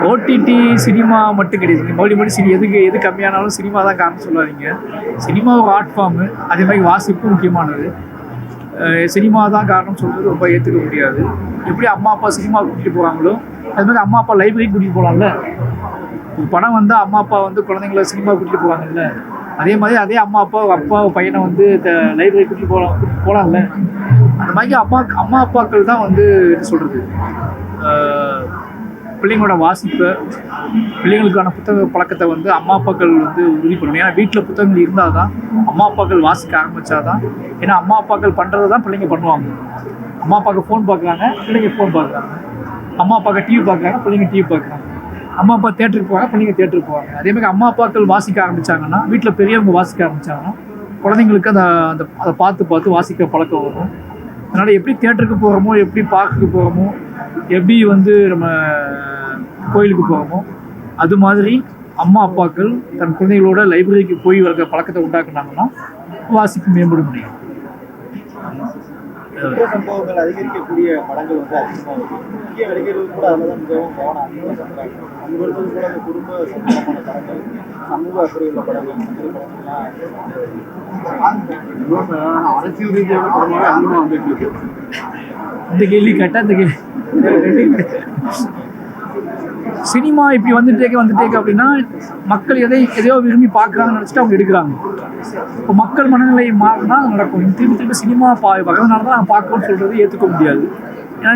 OTT cinema மட்டும் கிடையாது. மறுபடியும் எது கம்மியானாலும் சினிமா தான் காரணம் சொல்லாதீங்க. சினிமா ஒரு ஆர்ட் ஃபார்மு, அதே மாதிரி வாசிப்பு முக்கியமானது. சினிமா தான் காரணம் சொல்கிறது ரொம்ப ஏற்றுக்க முடியாது. எப்படி அம்மா அப்பா சினிமா கூட்டிகிட்டு போகிறாங்களோ அது மாதிரி அம்மா அப்பா லைப்ரரி கூட்டிகிட்டு போகலாம்ல. ஒரு படம் வந்து அம்மா அப்பா வந்து குழந்தைங்கள சினிமா கூட்டிகிட்டு போகிறாங்கல்ல, அதே மாதிரி அதே அம்மா அப்பா பையனை வந்து லைப்ரரி கூட்டிகிட்டு போகலாம்ல. அந்த மாதிரி அம்மா அப்பாக்கள் தான் வந்து என்ன சொல்கிறது, பிள்ளைங்களோட வாசிப்பை, பிள்ளைங்களுக்கான புத்தக பழக்கத்தை வந்து அம்மா அப்பாக்கள் வந்து உறுதி பண்ணணும். ஏன்னா வீட்டில் புத்தகங்கள் இருந்தால் தான் அம்மா அப்பாக்கள் வாசிக்க ஆரம்பித்தாதான். ஏன்னா அம்மா அப்பாக்கள் பண்ணுறது தான் பிள்ளைங்க பண்ணுவாங்க. அம்மா அப்பாவுக்கு ஃபோன் பார்க்குறாங்க, பிள்ளைங்க ஃபோன் பார்க்குறாங்க. அம்மா அப்பாவுக்கு டிவி பார்க்குறாங்க, பிள்ளைங்க டிவி பார்க்குறாங்க. அம்மா அப்பா தேட்டருக்கு போவாங்க, பிள்ளைங்க தேட்டருக்கு போவாங்க. அதேமாதிரி அம்மா அப்பாக்கள் வாசிக்க ஆரம்பித்தாங்கன்னா, வீட்டில் பெரியவங்க வாசிக்க ஆரம்பித்தாங்கன்னா குழந்தைங்களுக்கு அதை பார்த்து வாசிக்க பழக்கம் வரும். அதனால் எப்படி தேட்டருக்கு போகிறோமோ, எப்படி பார்க்குக்கு போகிறோமோ, எப்படி வந்து நம்ம கோயிலுக்கு போகிறோமோ, அது மாதிரி அம்மா அப்பாக்கள் தன் குழந்தைகளோட லைப்ரரிக்கு போய் வர பழக்கத்தை உண்டாக்குனாங்கன்னா வாசிப்பு மேம்பட முடியும். சம்பவங்கள் அதிகரிக்கக்கூடிய படங்கள் வந்து அதிகமாக இருக்கு. முக்கிய நடிகர்கள் கூட அதில் தான் மிகவும் கவனம் அதிகமாக பண்ணுறாங்க. அங்குறது கூட அந்த குடும்ப சம்பந்தமான படங்கள், சமூக அக்கறை உள்ள படங்கள், அரசியல் ரீதியான படமாக அதிகமாக வந்துட்டு இருக்கு. இந்த கேள்வி கேட்டால் இந்த கேள்வி சினிமா இப்படி வந்துட்டேக்க அப்படின்னா மக்கள் எதையோ விரும்பி பார்க்குறாங்கன்னு நினச்சிட்டு அவங்க எடுக்கிறாங்க. இப்போ மக்கள் மனநிலை மாறினா நடக்கும். திருப்பி சினிமா வர்றதுனால தான் நாங்கள் பார்க்கணும்னு சொல்கிறது ஏற்றுக்க முடியாது. ஏன்னா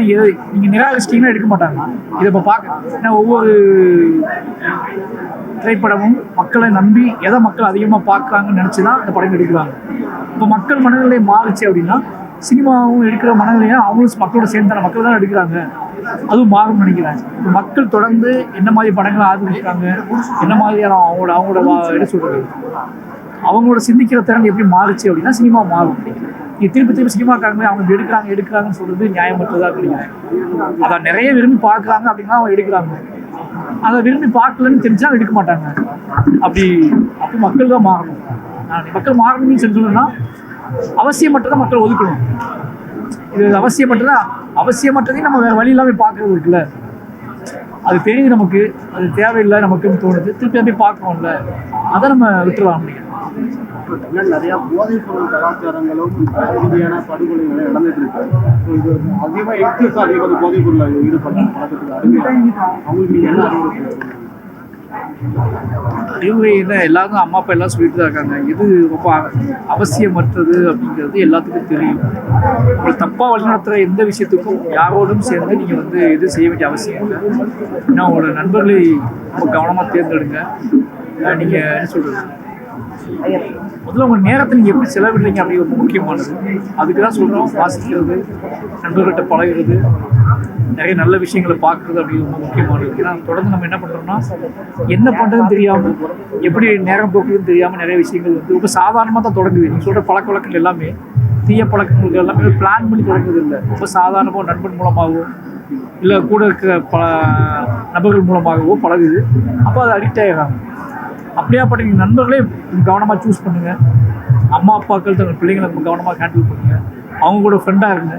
நீங்கள் நிராகரிச்சிட்டிங்கன்னா எடுக்க மாட்டாங்க. இதை இப்போ ஏன்னா ஒவ்வொரு திரைப்படமும் மக்களை நம்பி எதை மக்கள் அதிகமாக பார்க்குறாங்கன்னு நினச்சி தான் அந்த படம் எடுக்கிறாங்க. இப்போ மக்கள் மனநிலை மாறுச்சு அப்படின்னா சினிமாவும் எடுக்கிற மனநிலையாக அவங்களும் மக்களோட சேர்ந்தான மக்கள் தான் எடுக்கிறாங்க. அதுவும் மாறும்னு நினைக்கிறாங்க. இப்போ மக்கள் தொடர்ந்து என்ன மாதிரி படங்களை ஆதரிக்கிறாங்க, என்ன மாதிரியான அவங்களோட என்ன சொல்கிறது, அவங்களோட சிந்திக்கிற திறன் எப்படி மாறுச்சு அப்படின்னா சினிமா மாறும். நீ திருப்பி சினிமாக்காரங்க அவங்க எடுக்கிறாங்கன்னு சொல்கிறது நியாயமற்றதாக கிடையாது. அதை நிறைய விரும்பி பார்க்குறாங்க அப்படின்னா அவங்க எடுக்கிறாங்க. அதை விரும்பி பார்க்கலன்னு தெரிஞ்சா எடுக்க மாட்டாங்க. அப்போ மக்கள் தான் மாறணும். மக்கள் மாறணும்னு சொல்லணும்னா அவசியமற்றதை மக்கள் ஒதுக்கணும். இது அவசியமற்றதையும் நம்ம வேறு வழி இல்லாமல் பார்க்கறது இருக்குல்ல, அது தெரியுது நமக்கு, அது தேவையில்லை நமக்குன்னு தோணுது, திருப்பி போய் பார்க்கணும்ல, அதை நம்ம விட்டுருலாம். நிறைய போதைப் பொருள் கலாச்சாரங்களும் ரீதியான படுகொலைகளும் நடந்துட்டு இருக்கு. இது அதிகமாக போதைப் பொருள் ஈடுபட்ட பழக்கத்துக்கு அவங்களுக்கு என்ன அறிவுரையில் எல்லாரும் அம்மா அப்பா எல்லாம் சொல்லிட்டு தான் இருக்காங்க. இது ரொம்ப அவசியமற்றது அப்படிங்கிறது எல்லாத்துக்கும் தெரியும். உங்களை தப்பாக வழிநடத்துகிற எந்த விஷயத்துக்கும் யாரோடும் சேர்ந்து நீங்கள் வந்து எதுவும் செய்ய வேண்டிய அவசியம் இல்லை. ஏன்னா உங்களோட நண்பர்களை ரொம்ப கவனமாக தேர்ந்தெடுங்க. நீங்கள் என்ன சொல்கிறது, முதல்ல உங்கள் நேரத்தை நீங்கள் எப்படி செலவிடுறீங்க அப்படி ரொம்ப முக்கியமானது. அதுக்கு தான் சொல்கிறோம், வாசிக்கிறது, நண்பர்கள்ட்ட பழகிறது, நிறைய நல்ல விஷயங்களை பார்க்குறது அப்படி ரொம்ப முக்கியமானது. ஏன்னா தொடர்ந்து நம்ம என்ன பண்ணுறோம்னா என்ன பண்ணுறதுன்னு தெரியாமல், எப்படி நேரம் போக்குறதுன்னு தெரியாமல் நிறைய விஷயங்கள் வந்து ரொம்ப சாதாரணமாக தான் தொடங்குது. நீங்கள் சொல்கிற பழக்க வழக்கங்கள் எல்லாமே, தீய பழக்கங்கள் எல்லாமே பிளான் பண்ணி தொடங்குறது இல்லை. ரொம்ப சாதாரணமாக நண்பன் மூலமாகவோ இல்லை கூட இருக்கிற நபர்கள் மூலமாகவோ பழகுது. அப்போ அது அடிக்ட் ஆகிடுறாங்க. அப்படியாப்பட்ட நீங்கள் நண்பர்களே கவனமாக சூஸ் பண்ணுங்கள். அம்மா அப்பாக்கள் தங்கள் பிள்ளைங்களை கவனமாக ஹேண்டில் பண்ணுங்கள். அவங்க கூட ஃப்ரெண்டாக இருங்க.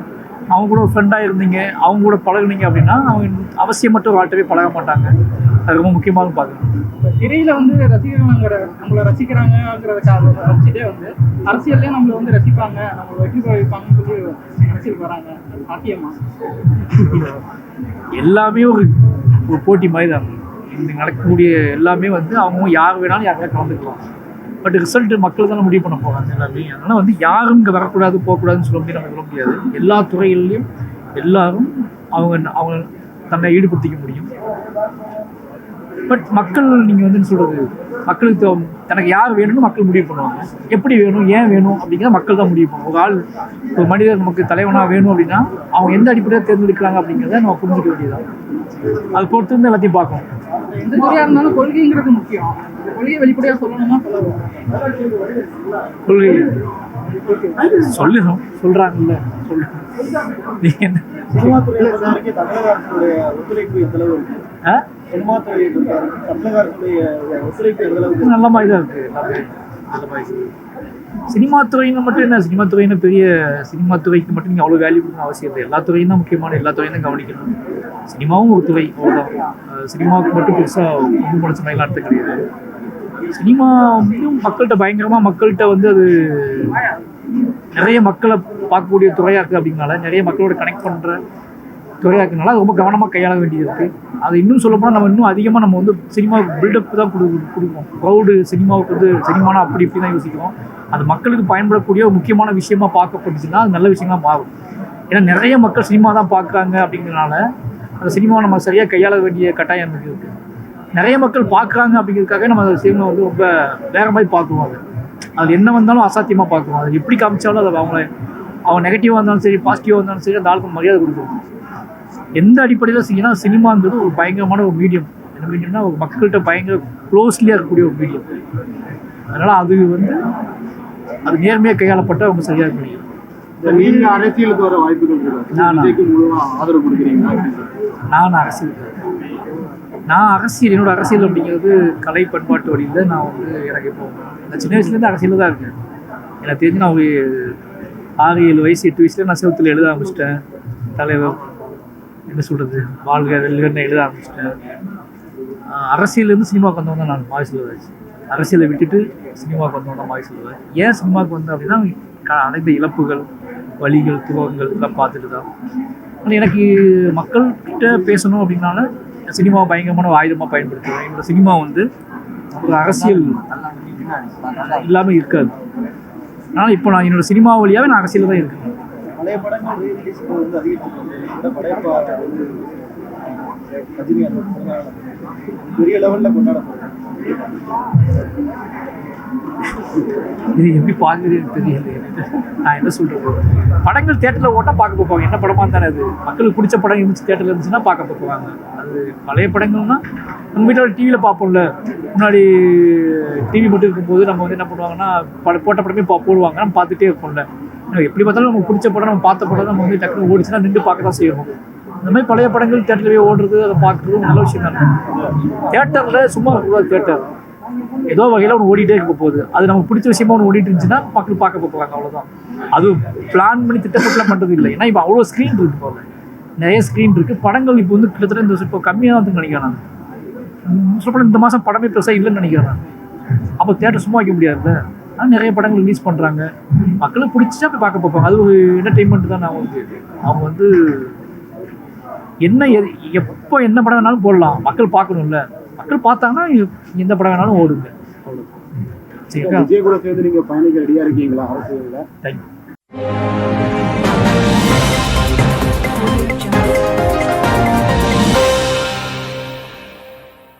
அவங்க கூட ஃப்ரெண்டாக இருந்தீங்க, அவங்க கூட பழகுனீங்க அப்படின்னா அவங்க அவசியமற்ற வாழ்க்கையே பழக மாட்டாங்க. அது ரொம்ப முக்கியமாக பார்க்கணும். திரையில் வந்து நம்மளை ரசிக்கிறாங்கிறதுக்காக வச்சுட்டே வந்து அரசியல்லையும் நம்மளை வந்து ரசிப்பாங்க, நம்மளை வெற்றி வைப்பாங்கன்னு சொல்லி அரசியல் வராங்க. சாத்தியமா? எல்லாமே ஒரு போட்டி மாதிரி தான். இந்த நடக்கக்கூடிய எல்லாமே வந்து அவங்க யார் வேணாலும் யாருக்கா கலந்துக்கலாம். பட் ரிசல்ட்டு மக்கள் தானே முடிவு பண்ண போகிறாங்க எல்லாமே. அதனால் வந்து யாரும் இங்கே வரக்கூடாது போகக்கூடாதுன்னு சொல்ல முடியாது. எல்லா துறைகள்லையும் எல்லாரும் அவங்க தன்னை ஈடுபடுத்திக்க முடியும். பட் மக்கள் நீங்கள் வந்து என்ன சொல்கிறது, மக்களுக்கு தனக்கு யார் வேணும்னு மக்கள் முடிவு பண்ணுவாங்க. எப்படி வேணும், ஏன் வேணும் அப்படிங்கிறத மக்கள் தான் முடிவு பண்ணுவோம். ஒரு மனிதர் நமக்கு தலைவனாக வேணும் அப்படின்னா அவங்க எந்த அடிப்படையாக தேர்ந்தெடுக்கிறாங்க அப்படிங்கிறத நம்ம புரிஞ்சிக்க வேண்டியதான். அது பொறுத்து வந்து எல்லாத்தையும் பார்க்கணும். எந்த துறையாக இருந்தாலும் கொள்கைங்கிறது முக்கியம். கொள்கையை வெளிப்படையாக சொல்லணும்னா கொள்கை சொல்கிறாங்கல்ல நீங்கள் என்ன சினிமா துறையில் தமிழக அரசுடைய ஒத்துழைப்பு எந்த அளவு இருக்கு? சினிமா துறை தமிழக அரசுடைய ஒத்துழைப்பு எந்த அளவுக்கு? நல்ல மாதிரி தான் இருக்குது. எல்லாமே நல்ல மாதிரி. சினிமா துறையில மட்டும் என்ன, சினிமா துறையின பெரிய சினிமா துறைக்கு மட்டும் நீங்கள் அவ்வளோ வேல்யூ கொடுக்கணும் அவசியம் இல்லை. எல்லா துறையும் தான் முக்கியமான, எல்லா துறையும் தான் கவனிக்கணும். சினிமாவும் ஒரு துறை, அவ்வளோதான். சினிமாவுக்கு மட்டும் பெருசாக ஒன்று முடிச்ச மாதிரிலாம் அர்த்தம் கிடையாது. சினிமா வந்து மக்கள்கிட்ட பயங்கரமாக, மக்கள்கிட்ட வந்து அது நிறைய மக்களை பார்க்கக்கூடிய துறையாக இருக்குது. அப்படிங்கனால நிறைய மக்களோட கனெக்ட் பண்ணுற துறையாக இருக்கிறதுனால அது ரொம்ப கவனமாக கையாள வேண்டியது இருக்குது. அது இன்னும் சொல்லப்போனால் நம்ம இன்னும் அதிகமாக நம்ம வந்து சினிமாவுக்கு பில்டப் தான் கொடுப்போம். க்ரௌடு சினிமாவுக்கு வந்து சினிமானா அப்படி இப்படி தான் யோசிக்கிறோம். அது மக்களுக்கு பயன்படக்கூடிய ஒரு முக்கியமான விஷயமா பார்க்கப்பட்டுச்சுன்னா அது நல்ல விஷயமா மாறும். ஏன்னா நிறைய மக்கள் சினிமா தான் பார்க்குறாங்க அப்படிங்கிறதுனால அந்த சினிமாவை நம்ம சரியாக கையாள வேண்டிய கட்டாயம் இருக்குது. நிறைய மக்கள் பார்க்குறாங்க அப்படிங்கிறதுக்காக நம்ம அந்த சினிமா வந்து ரொம்ப வேற மாதிரி பார்க்குவோம். அது என்ன வந்தாலும் அசாத்தியமாக பார்க்குவோம். அது எப்படி காமிச்சாலும் அதை அவங்க நெகட்டிவாக இருந்தாலும் சரி, பாசிட்டிவாக இருந்தாலும் சரி, அந்த ஆளுக்கு மரியாதை கொடுக்கணும். எந்த அடிப்படையில் செய்யணும், சினிமாங்கிறது ஒரு பயங்கரமான ஒரு மீடியம். என்ன மீடியம்னா ஒரு மக்கள்கிட்ட பயங்கர க்ளோஸ்லியாக இருக்கக்கூடிய ஒரு மீடியம். அதனால் அது வந்து அது நேர்மையாக கையாளப்பட்ட அவங்க சரியாக முடியும். நீங்க அரசியலுக்கு வர வாய்ப்புகள் ஆதரவு கொடுக்குறீங்களா? நான் அரசியல் என்னோட அரசியல் அப்படிங்கிறது கலை பண்பாட்டு வழியில் நான் வந்து எனக்கு இப்போ நான் சின்ன வயசுலேருந்து அரசியலில் தான் இருக்கேன். எனக்கு தெரிஞ்சு நான் ஒரு 6-7 வயசு 8 வயசுல நான் செவத்தில் எழுத ஆரம்பிச்சிட்டேன். தலைவர் என்ன சொல்கிறது, வாழ்க வெல்கன்னு எழுத ஆரம்பிச்சிட்டேன். அரசியலேருந்து சினிமாவுக்கு வந்தவங்க தான் நான் மாறி சொல்லுவேன். அரசியலை விட்டுட்டு சினிமாவுக்கு வந்தவங்க தான் மாறி சொல்லுவேன். ஏன் சினிமாவுக்கு வந்தேன் அப்படின்னா அனைத்து இழப்புகள், வழிகள், துரோகங்கள் இதெல்லாம் பார்த்துட்டு தான். ஆனால் எனக்கு மக்கள்கிட்ட பேசணும் அப்படின்னால சினிமாவை பயங்கரமான ஆயுதமாக பயன்படுத்துவேன். என்னோட சினிமா வந்து ஒரு அரசியல் இல்லாமல் இருக்காது. அதனால் இப்போ நான் என்னோட சினிமா வழியாகவே நான் அரசியல் தான் இருக்கேன். பழைய படங்கள் வந்து அதிகரிச்சு படையப்பா வந்து ரஜினிகாந்த் பெரிய லெவலில் கொண்டாடப்படுறாங்க. இது எப்படி பார்க்குறதுன்னு தெரியல. நான் என்ன சொல்கிறது, படங்கள் தேட்டரில் ஓட்டால் பார்க்க போவாங்க. என்ன படமாக இருந்தானே அது மக்களுக்கு பிடிச்ச படம் இருந்துச்சு, தேட்டரில் இருந்துச்சுன்னா பார்க்க போவாங்க. அது பழைய படங்கள்னா நம்ம வீட்டில் டிவியில் பார்ப்போம்ல. முன்னாடி டிவி மட்டும் இருக்கும்போது நம்ம வந்து என்ன பண்ணுவாங்கன்னா போட்ட படமே போடுவாங்க, நம்ம பார்த்துட்டே இருப்போம்ல. எப்படி பார்த்தாலும் நமக்கு பிடிச்ச படம், நம்ம பார்த்த படம் நம்ம வந்து டக்குனு ஓடிச்சுன்னா நின்று பார்க்க தான் செய்யணும். இந்த மாதிரி பழைய படங்கள் தேட்டர்லேயே ஓடுறது, அதை பார்க்குறது நல்ல விஷயம் தானே. தேட்டரில் சும்மா இருக்கக்கூடாது. தேட்டர் ஏதோ வகையில் ஒன்று ஓடிட்டே இருக்க போகுது. அது நமக்கு பிடிச்ச விஷயமா ஒன்று ஓடிட்டு இருந்துச்சுன்னா மக்கள் பார்க்க போகிறாங்க, அவ்வளோதான். அது பிளான் பண்ணி திட்டப்பட்டுலாம் பண்ணுறது இல்லை. ஏன்னா இப்போ அவ்வளோ ஸ்க்ரீன் இருக்குது, போல நிறைய ஸ்க்ரீன் இருக்குது. படங்கள் இப்போ வந்து கிட்டத்தட்ட இந்த இப்போ கம்மியாக தான் நினைக்கிறேன். நான் சொல்லப்போனால் இந்த மாதம் படமே பெருசாக இல்லைன்னு நினைக்கிறேன். அப்போ தேட்டர் சும்மா வைக்க முடியாதுல்ல. ஆனால் நிறைய படங்கள் ரிலீஸ் பண்ணுறாங்க, மக்களுக்கு பிடிச்சா போய் பார்க்க பார்ப்பாங்க. அது ஒரு என்டர்டெயின்மெண்ட் தான். அவங்க வந்து என்ன எப்போ என்ன படம் வேணாலும் போடலாம், மக்கள் பார்க்கணும்ல. மக்கள் பார்த்தாங்கன்னா எந்த படம் வேணாலும் ஓடுங்க. விஜய் கூட சேர்ந்து நீங்கள் பயணிக்க ரெடியாக இருக்கீங்களா அரசியலில்? தேங்க்யூ.